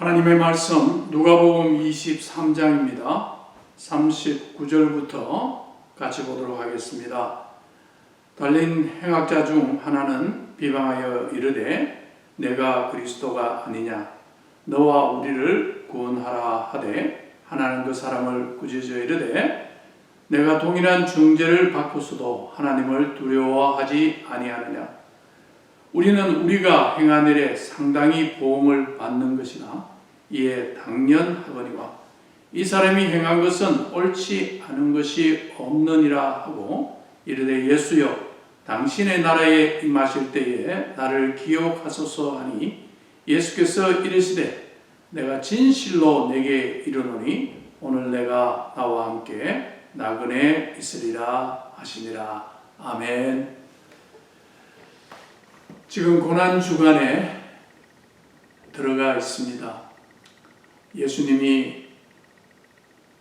하나님의 말씀 누가복음 23장입니다. 39절부터 같이 보도록 하겠습니다. 달린 행악자 중 하나는 비방하여 이르되 내가 그리스도가 아니냐 너와 우리를 구원하라 하되 하나는 그 사람을 꾸짖어 이르되 내가 동일한 중죄를 받고서도 하나님을 두려워하지 아니하느냐 우리는 우리가 행한 일에 상당히 보응을 받는 것이나 이에 당연하거니와 이 사람이 행한 것은 옳지 않은 것이 없느니라 하고 이르되 예수여 당신의 나라에 임하실 때에 나를 기억하소서 하니 예수께서 이르시되 내가 진실로 내게 이르노니 오늘 내가 나와 함께 나그네 있으리라 하시니라. 아멘. 지금 고난주간에 들어가 있습니다. 예수님이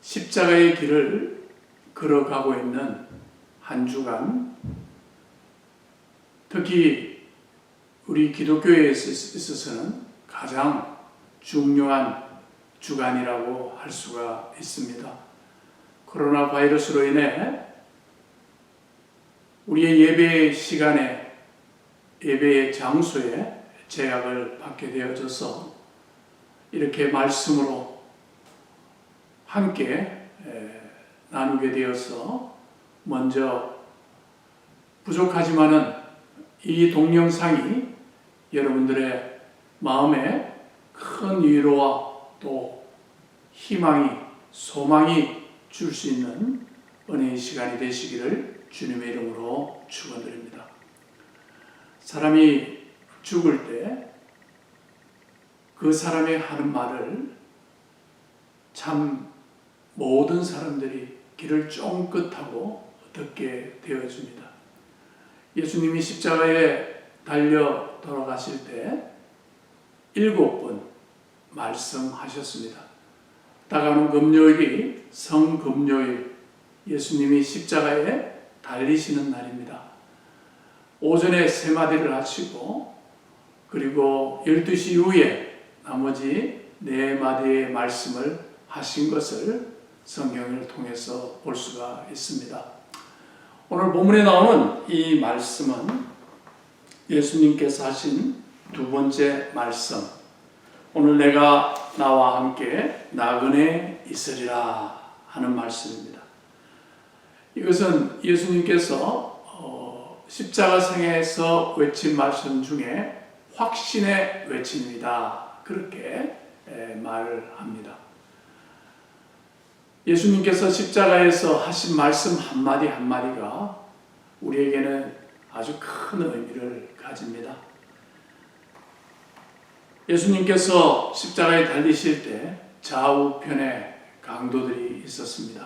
십자가의 길을 걸어가고 있는 한 주간, 특히 우리 기독교에 있어서는 가장 중요한 주간이라고 할 수가 있습니다. 코로나 바이러스로 인해 우리의 예배 시간에 예배의 장소에 제약을 받게 되어져서 이렇게 말씀으로 함께 나누게 되어서 먼저 부족하지만은 이 동영상이 여러분들의 마음에 큰 위로와 또 희망이 소망이 줄 수 있는 은혜의 시간이 되시기를 주님의 이름으로 축원드립니다. 사람이 죽을 때 그 사람이 하는 말을 참 모든 사람들이 귀를 쫑긋하고 듣게 되어집니다. 예수님이 십자가에 달려 돌아가실 때 7번 말씀하셨습니다. 다가오는 금요일이 성금요일, 예수님이 십자가에 달리시는 날입니다. 오전에 3마디를 하시고 그리고 12시 이후에 나머지 4마디의 말씀을 하신 것을 성경을 통해서 볼 수가 있습니다. 오늘 본문에 나오는 이 말씀은 예수님께서 하신 2번째 말씀, 오늘 내가 나와 함께 나그네 있으리라 하는 말씀입니다. 이것은 예수님께서 십자가상에서 외친 말씀 중에 확신의 외침입니다. 그렇게 말을 합니다. 예수님께서 십자가에서 하신 말씀 한마디 한마디가 우리에게는 아주 큰 의미를 가집니다. 예수님께서 십자가에 달리실 때 좌우편에 강도들이 있었습니다.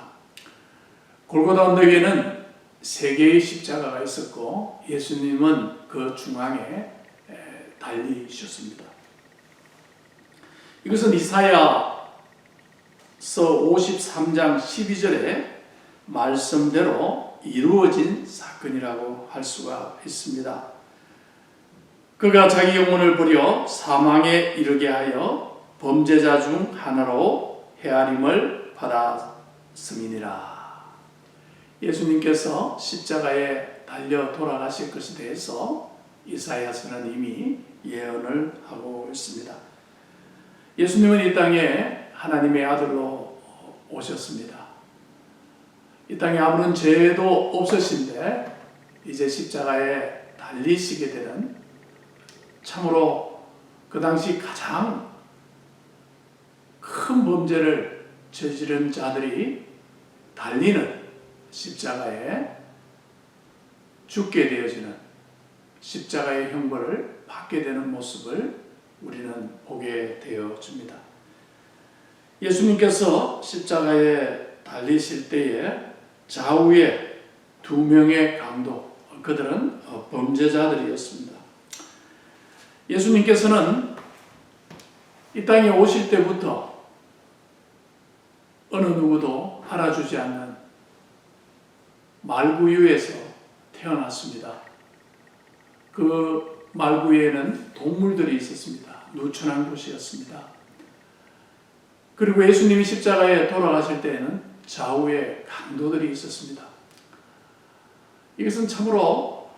골고다 언덕에는 3개의 십자가가 있었고 예수님은 그 중앙에 달리셨습니다. 이것은 이사야서 53장 12절의 말씀대로 이루어진 사건이라고 할 수가 있습니다. 그가 자기 영혼을 버려 사망에 이르게 하여 범죄자 중 하나로 헤아림을 받았음이니라. 예수님께서 십자가에 달려 돌아가실 것에 대해서 이사야서는 이미 예언을 하고 있습니다. 예수님은 이 땅에 하나님의 아들로 오셨습니다. 이 땅에 아무런 죄도 없으신데 이제 십자가에 달리시게 되는, 참으로 그 당시 가장 큰 범죄를 저지른 자들이 달리는 십자가에 죽게 되어지는 십자가의 형벌을 받게 되는 모습을 우리는 보게 되어집니다. 예수님께서 십자가에 달리실 때에 좌우에 2명의 강도, 그들은 범죄자들이었습니다. 예수님께서는 이 땅에 오실 때부터 어느 누구도 알아주지 않는 말구유에서 태어났습니다. 그 말구유에는 동물들이 있었습니다. 누추한 곳이었습니다. 그리고 예수님이 십자가에 돌아가실 때에는 좌우에 강도들이 있었습니다. 이것은 참으로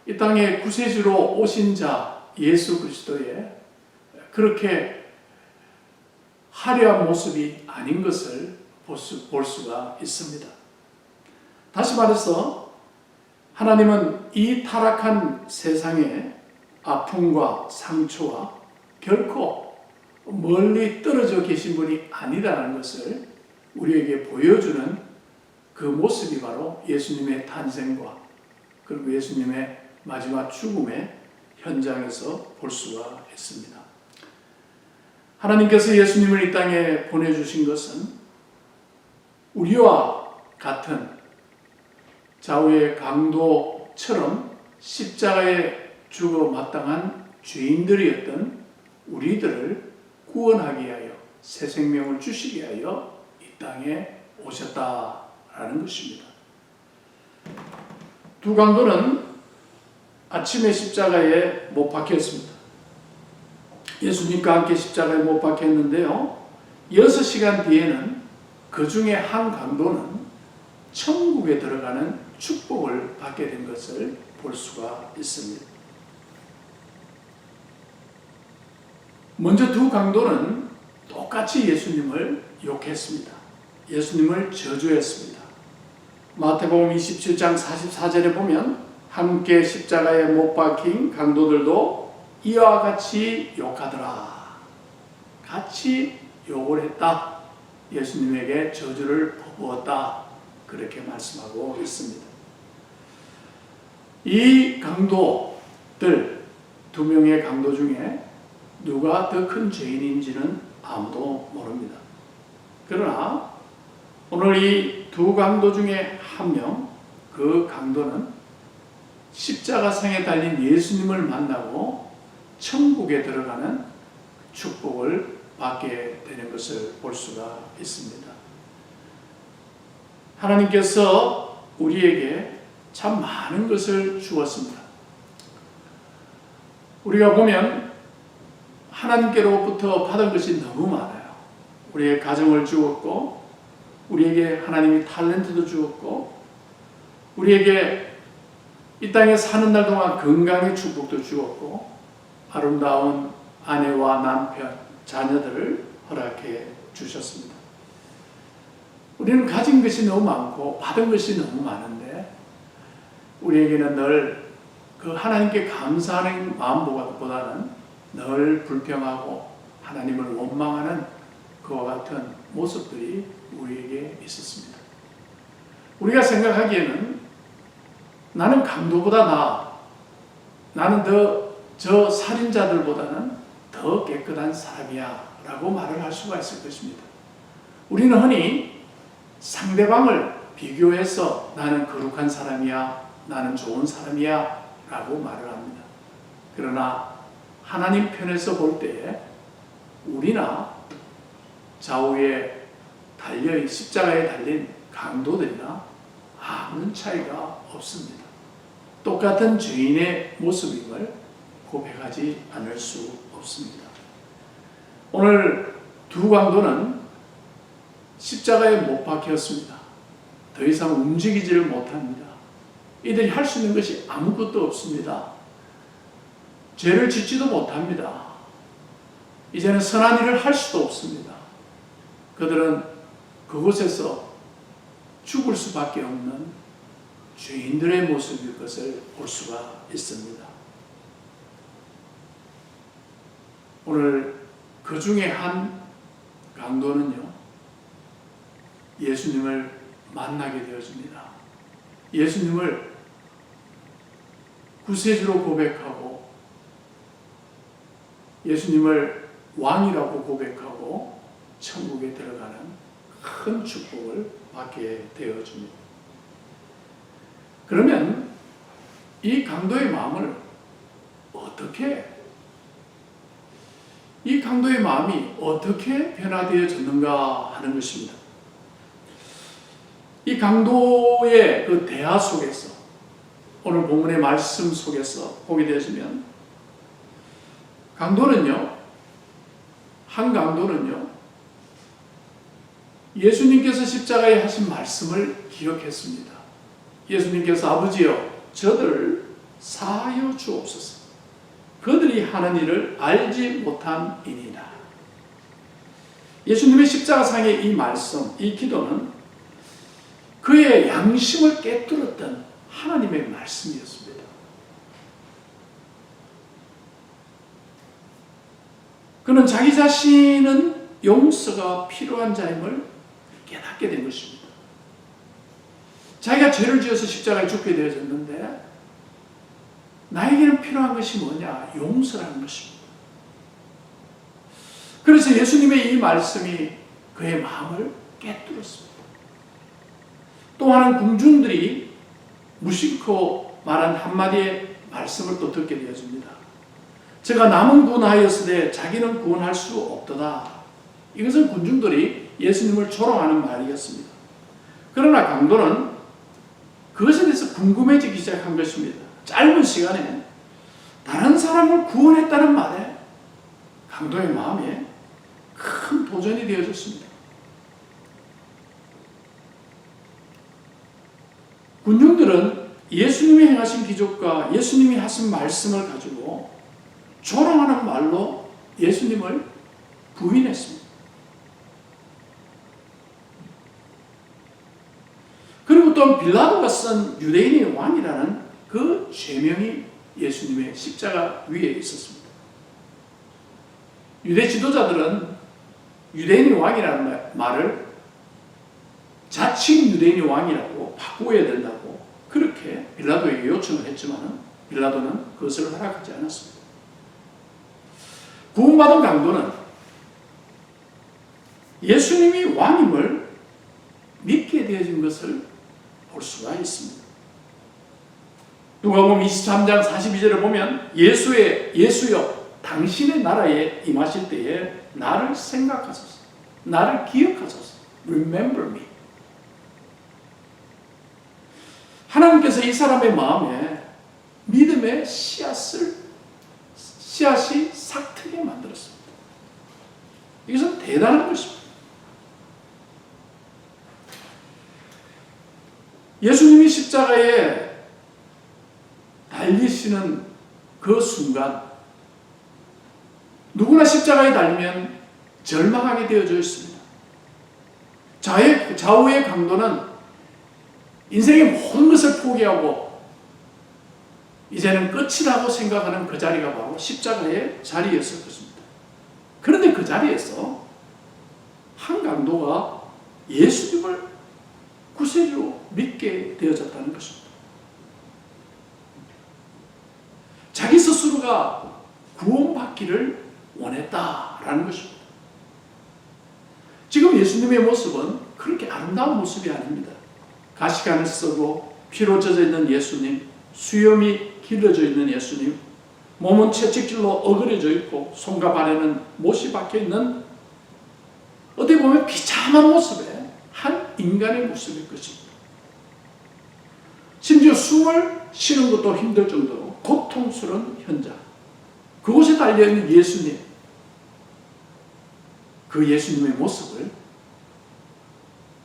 이 땅에 구세주로 오신 자 예수 그리스도의 그렇게 화려한 모습이 아닌 것을 볼 수가 있습니다. 다시 말해서 하나님은 이 타락한 세상의 아픔과 상처와 결코 멀리 떨어져 계신 분이 아니다라는 것을 우리에게 보여주는 그 모습이 바로 예수님의 탄생과 그리고 예수님의 마지막 죽음의 현장에서 볼 수가 있습니다. 하나님께서 예수님을 이 땅에 보내주신 것은 우리와 같은 좌우의 강도처럼 십자가에 죽어 마땅한 죄인들이었던 우리들을 구원하기 위하여 새 생명을 주시기 위하여 이 땅에 오셨다라는 것입니다. 두 강도는 아침에 십자가에 못 박혔습니다. 예수님과 함께 십자가에 못 박혔는데요. 6시간 뒤에는 그 중에 한 강도는 천국에 들어가는 축복을 받게 된 것을 볼 수가 있습니다. 먼저 두 강도는 똑같이 예수님을 욕했습니다. 예수님을 저주했습니다. 마태복음 27장 44절에 보면 함께 십자가에 못 박힌 강도들도 이와 같이 욕하더라. 같이 욕을 했다. 예수님에게 저주를 퍼부었다. 그렇게 말씀하고 있습니다. 이 강도들, 두 명의 강도 중에 누가 더 큰 죄인인지는 아무도 모릅니다. 그러나 오늘 이 두 강도 중에 한 명, 그 강도는 십자가상에 달린 예수님을 만나고 천국에 들어가는 축복을 받게 되는 것을 볼 수가 있습니다. 하나님께서 우리에게 참 많은 것을 주었습니다. 우리가 보면 하나님께로부터 받은 것이 너무 많아요. 우리의 가정을 주었고, 우리에게 하나님이 탤런트도 주었고, 우리에게 이 땅에 사는 날 동안 건강의 축복도 주었고, 아름다운 아내와 남편, 자녀들을 허락해 주셨습니다. 우리는 가진 것이 너무 많고 받은 것이 너무 많은데 우리에게는 늘 그 하나님께 감사하는 마음보다는 늘 불평하고 하나님을 원망하는 그와 같은 모습들이 우리에게 있었습니다. 우리가 생각하기에는 나는 강도보다 나아, 나는 저 살인자들보다는 더 깨끗한 사람이야 라고 말을 할 수가 있을 것입니다. 우리는 흔히 상대방을 비교해서 나는 거룩한 사람이야, 나는 좋은 사람이야 라고 말을 합니다. 그러나 하나님 편에서 볼 때에 우리나 좌우에 달려 십자가에 달린 강도들이나 아무런 차이가 없습니다. 똑같은 죄인의 모습임을 고백하지 않을 수 없습니다. 오늘 두 강도는 십자가에 못 박혔습니다. 더 이상 움직이지를 못합니다. 이들이 할 수 있는 것이 아무것도 없습니다. 죄를 짓지도 못합니다. 이제는 선한 일을 할 수도 없습니다. 그들은 그곳에서 죽을 수밖에 없는 죄인들의 모습일 것을 볼 수가 있습니다. 오늘 그 중에 한 강도는요, 예수님을 만나게 되어집니다. 예수님을 구세주로 고백하고 예수님을 왕이라고 고백하고 천국에 들어가는 큰 축복을 받게 되어집니다. 그러면 이 강도의 마음을 이 강도의 마음이 어떻게 변화되어졌는가 하는 것입니다. 이 강도의 그 대화 속에서, 오늘 본문의 말씀 속에서 보게 되어지면 한 강도는요 예수님께서 십자가에 하신 말씀을 기억했습니다. 예수님께서 아버지여 저들을 사하여 주옵소서. 그들이 하는 일을 알지 못함이니라. 예수님의 십자가상의 이 말씀, 이 기도는 그의 양심을 깨뜨렸던 하나님의 말씀이었습니다. 그는 자기 자신은 용서가 필요한 자임을 깨닫게 된 것입니다. 자기가 죄를 지어서 십자가에 죽게 되어졌는데 나에게는 필요한 것이 뭐냐? 용서라는 것입니다. 그래서 예수님의 이 말씀이 그의 마음을 깨뜨렸습니다. 또 하는 궁중들이 무심코 말한 한마디의 말씀을 또 듣게 되어집니다. 제가 남은 구원하였으되 자기는 구원할 수 없도다. 이것은 군중들이 예수님을 조롱하는 말이었습니다. 그러나 강도는 그것에 대해서 궁금해지기 시작한 것입니다. 짧은 시간에 다른 사람을 구원했다는 말에 강도의 마음에 큰 도전이 되어졌습니다. 군중들은 예수님이 행하신 기적과 예수님이 하신 말씀을 가지고 조롱하는 말로 예수님을 부인했습니다. 그리고 또 빌라도가 쓴 유대인의 왕이라는 그 죄명이 예수님의 십자가 위에 있었습니다. 유대 지도자들은 유대인의 왕이라는 말을 자칭 유대인의 왕이라고 바꾸어야 된다고 그렇게 빌라도에게 요청을 했지만 빌라도는 그것을 허락하지 않았습니다. 구원받은 강도는 예수님이 왕임을 믿게 되어진 것을 볼 수가 있습니다. 누가복음 23장 42절을 보면 예수여 당신의 나라에 임하실 때에 나를 생각하소서, 나를 기억하소서, remember me. 하나님께서 이 사람의 마음에 믿음의 씨앗이 싹트게 만들었습니다. 이것은 대단한 것입니다. 예수님이 십자가에 달리시는 그 순간 누구나 십자가에 달리면 절망하게 되어져 있습니다. 좌우의 강도는 인생의 모든 것을 포기하고 이제는 끝이라고 생각하는 그 자리가 바로 십자가의 자리였을 것입니다. 그런데 그 자리에서 한 강도가 예수님을 구세주로 믿게 되어졌다는 것입니다. 자기 스스로가 구원받기를 원했다라는 것입니다. 지금 예수님의 모습은 그렇게 아름다운 모습이 아닙니다. 가시관을 쓰고 피로 젖어 있는 예수님, 수염이 길러져 있는 예수님, 몸은 채찍질로 어그러져 있고 손과 발에는 못이 박혀 있는 어떻게 보면 비참한 모습의 한 인간의 모습일 것입니다. 심지어 숨을 쉬는 것도 힘들 정도로 고통스러운 현장, 그곳에 달려있는 예수님, 그 예수님의 모습을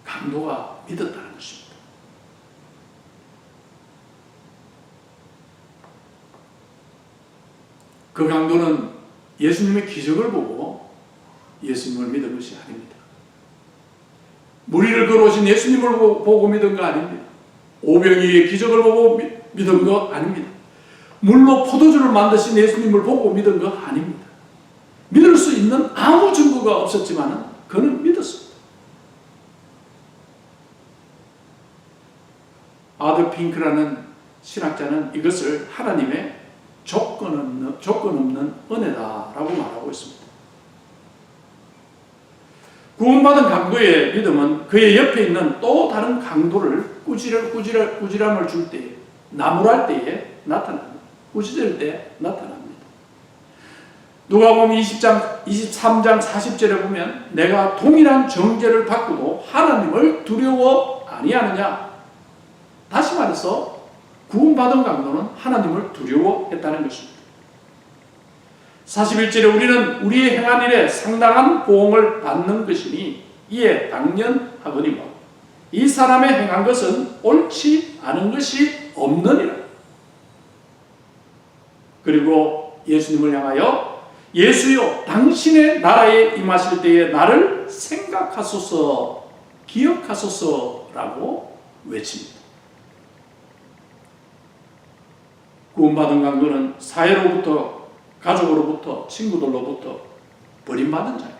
강도가 믿었다는 것입니다. 그 강도는 예수님의 기적을 보고 예수님을 믿은 것이 아닙니다. 무리를 걸어오신 예수님을 보고 믿은 거 아닙니다. 오병이의 기적을 보고 믿은 거 아닙니다. 물로 포도주를 만드신 예수님을 보고 믿은 거 아닙니다. 믿을 수 있는 아무 증거가 없었지만 그는 믿었습니다. 아더 핑크라는 신학자는 이것을 하나님의 조건 없는 은혜다라고 말하고 있습니다. 구원받은 강도의 믿음은 그의 옆에 있는 또 다른 강도를 꾸지람을 줄 때에, 나무랄 때에 나타납니다. 꾸짖을 때 나타납니다. 누가복음 23장 40절에 보면 내가 동일한 정죄를 받고도 하나님을 두려워 아니하느냐. 다시 말해서 구원받은 강도는 하나님을 두려워했다는 것입니다. 41절에 우리는 우리의 행한 일에 상당한 보응을 받는 것이니 이에 당연하거니와 이 사람의 행한 것은 옳지 않은 것이 없느니라. 그리고 예수님을 향하여 예수여 당신의 나라에 임하실 때에 나를 생각하소서 기억하소서라고 외칩니다. 구원받은 강도는 사회로부터, 가족으로부터, 친구들로부터 버림받은 자입니다.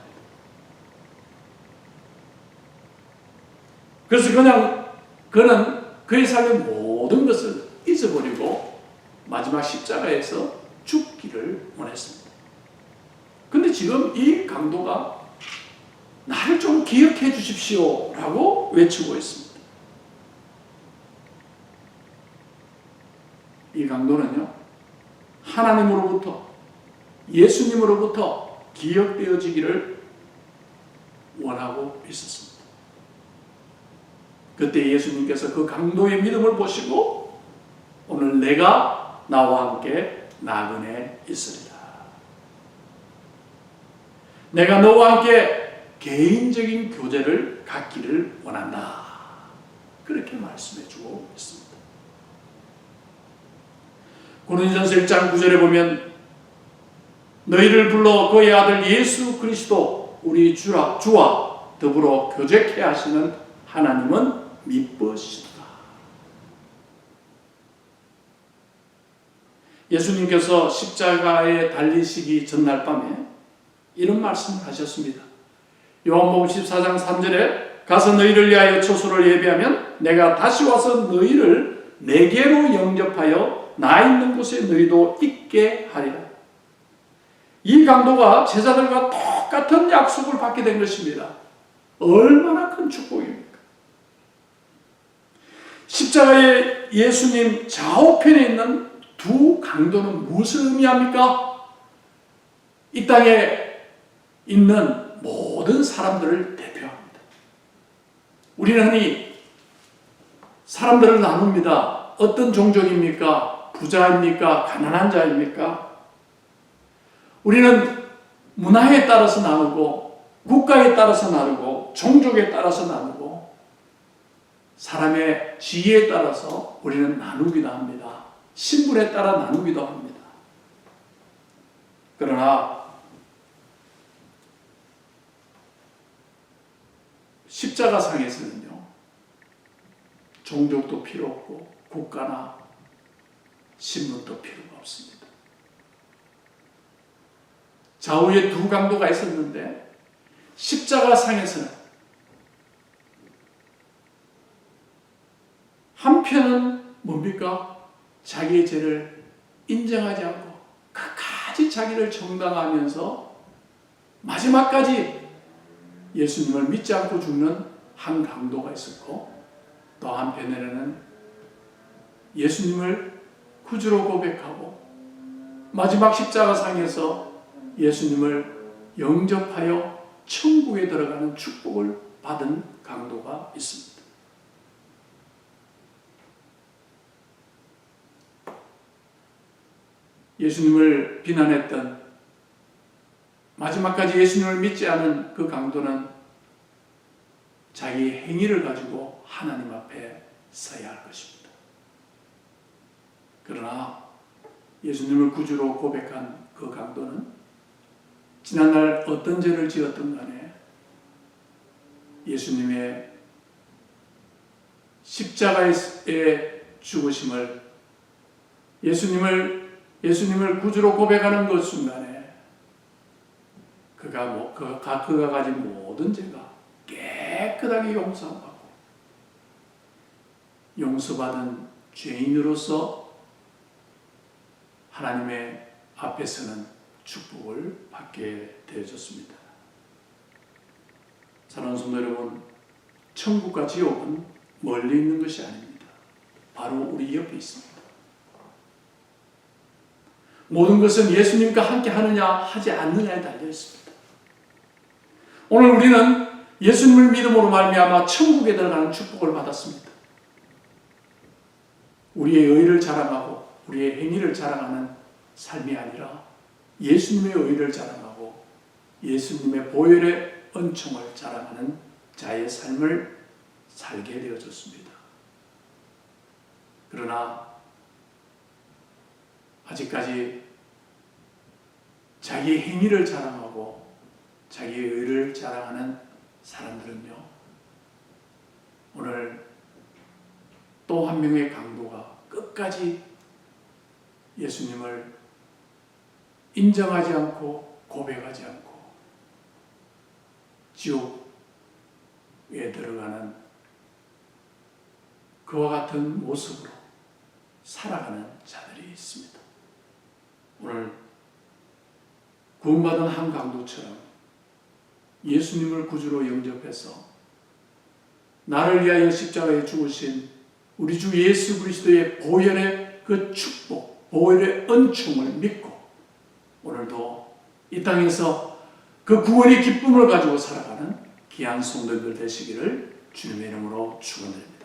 그래서 그는 그의 삶의 모든 것을 잊어버리고 마지막 십자가에서 죽기를 원했습니다. 근데 지금 이 강도가 나를 좀 기억해 주십시오 라고 외치고 있습니다. 이 강도는요, 하나님으로부터, 예수님으로부터 기억되어지기를 원하고 있었습니다. 그때 예수님께서 그 강도의 믿음을 보시고 오늘 내가 나와 함께 나그네 있으리라. 내가 너와 함께 개인적인 교제를 갖기를 원한다. 그렇게 말씀해 주고 있습니다. 고린도전서 1장 9절에 보면 너희를 불러 그의 아들 예수 그리스도 우리 주와 더불어 교제케 하시는 하나님은 미쁘시다. 예수님께서 십자가에 달리시기 전날 밤에 이런 말씀을 하셨습니다. 요한복음 14장 3절에 가서 너희를 위하여 초소를 예비하면 내가 다시 와서 너희를 내게로 영접하여 나 있는 곳에 너희도 있게 하리라. 이 강도가 제자들과 똑같은 약속을 받게 된 것입니다. 얼마나 큰 축복입니까? 십자가의 예수님 좌우편에 있는 두 강도는 무엇을 의미합니까? 이 땅에 있는 모든 사람들을 대표합니다. 우리는 흔히 사람들을 나눕니다. 어떤 종족입니까? 부자입니까? 가난한 자입니까? 우리는 문화에 따라서 나누고 국가에 따라서 나누고 종족에 따라서 나누고 사람의 지위에 따라서 우리는 나누기도 합니다. 신분에 따라 나누기도 합니다. 그러나 십자가상에서는요, 종족도 필요 없고 국가나 신분도 필요가 없습니다. 좌우에 두 강도가 있었는데 십자가상에서는 한편은 뭡니까? 자기의 죄를 인정하지 않고 끝까지 자기를 정당화하면서 마지막까지 예수님을 믿지 않고 죽는 한 강도가 있었고, 또 한편에는 예수님을 구주로 고백하고 마지막 십자가상에서 예수님을 영접하여 천국에 들어가는 축복을 받은 강도가 있습니다. 예수님을 비난했던, 마지막까지 예수님을 믿지 않은 그 강도는 자기 행위를 가지고 하나님 앞에 서야 할 것입니다. 그러나 예수님을 구주로 고백한 그 강도는 지난날 어떤 죄를 지었든 간에 예수님의 십자가의 죽으심을, 예수님을 구주로 고백하는 그 순간에 그가 가진 모든 죄가 깨끗하게 용서받고 용서받은 죄인으로서 하나님의 앞에서는 축복을 받게 되어졌습니다. 사랑하는 성도 여러분, 천국과 지옥은 멀리 있는 것이 아닙니다. 바로 우리 옆에 있습니다. 모든 것은 예수님과 함께 하느냐 하지 않느냐에 달려 있습니다. 오늘 우리는 예수님을 믿음으로 말미암아 천국에 들어가는 축복을 받았습니다. 우리의 의를 자랑하고 우리의 행위를 자랑하는 삶이 아니라 예수님의 의를 자랑하고 예수님의 보혈의 은총을 자랑하는 자의 삶을 살게 되어졌습니다. 그러나 아직까지 자기의 행위를 자랑하고 자기의 의를 자랑하는 사람들은요, 오늘 또 한 명의 강도가 끝까지 예수님을 인정하지 않고 고백하지 않고 지옥에 들어가는 그와 같은 모습으로 살아가는 자들이 있습니다. 오늘 구원받은 한 강도처럼 예수님을 구주로 영접해서 나를 위하여 십자가에 죽으신 우리 주 예수 그리스도의 보혈의 그 축복, 보혈의 은총을 믿고 오늘도 이 땅에서 그 구원의 기쁨을 가지고 살아가는 귀한 성도들 되시기를 주님의 이름으로 축원드립니다.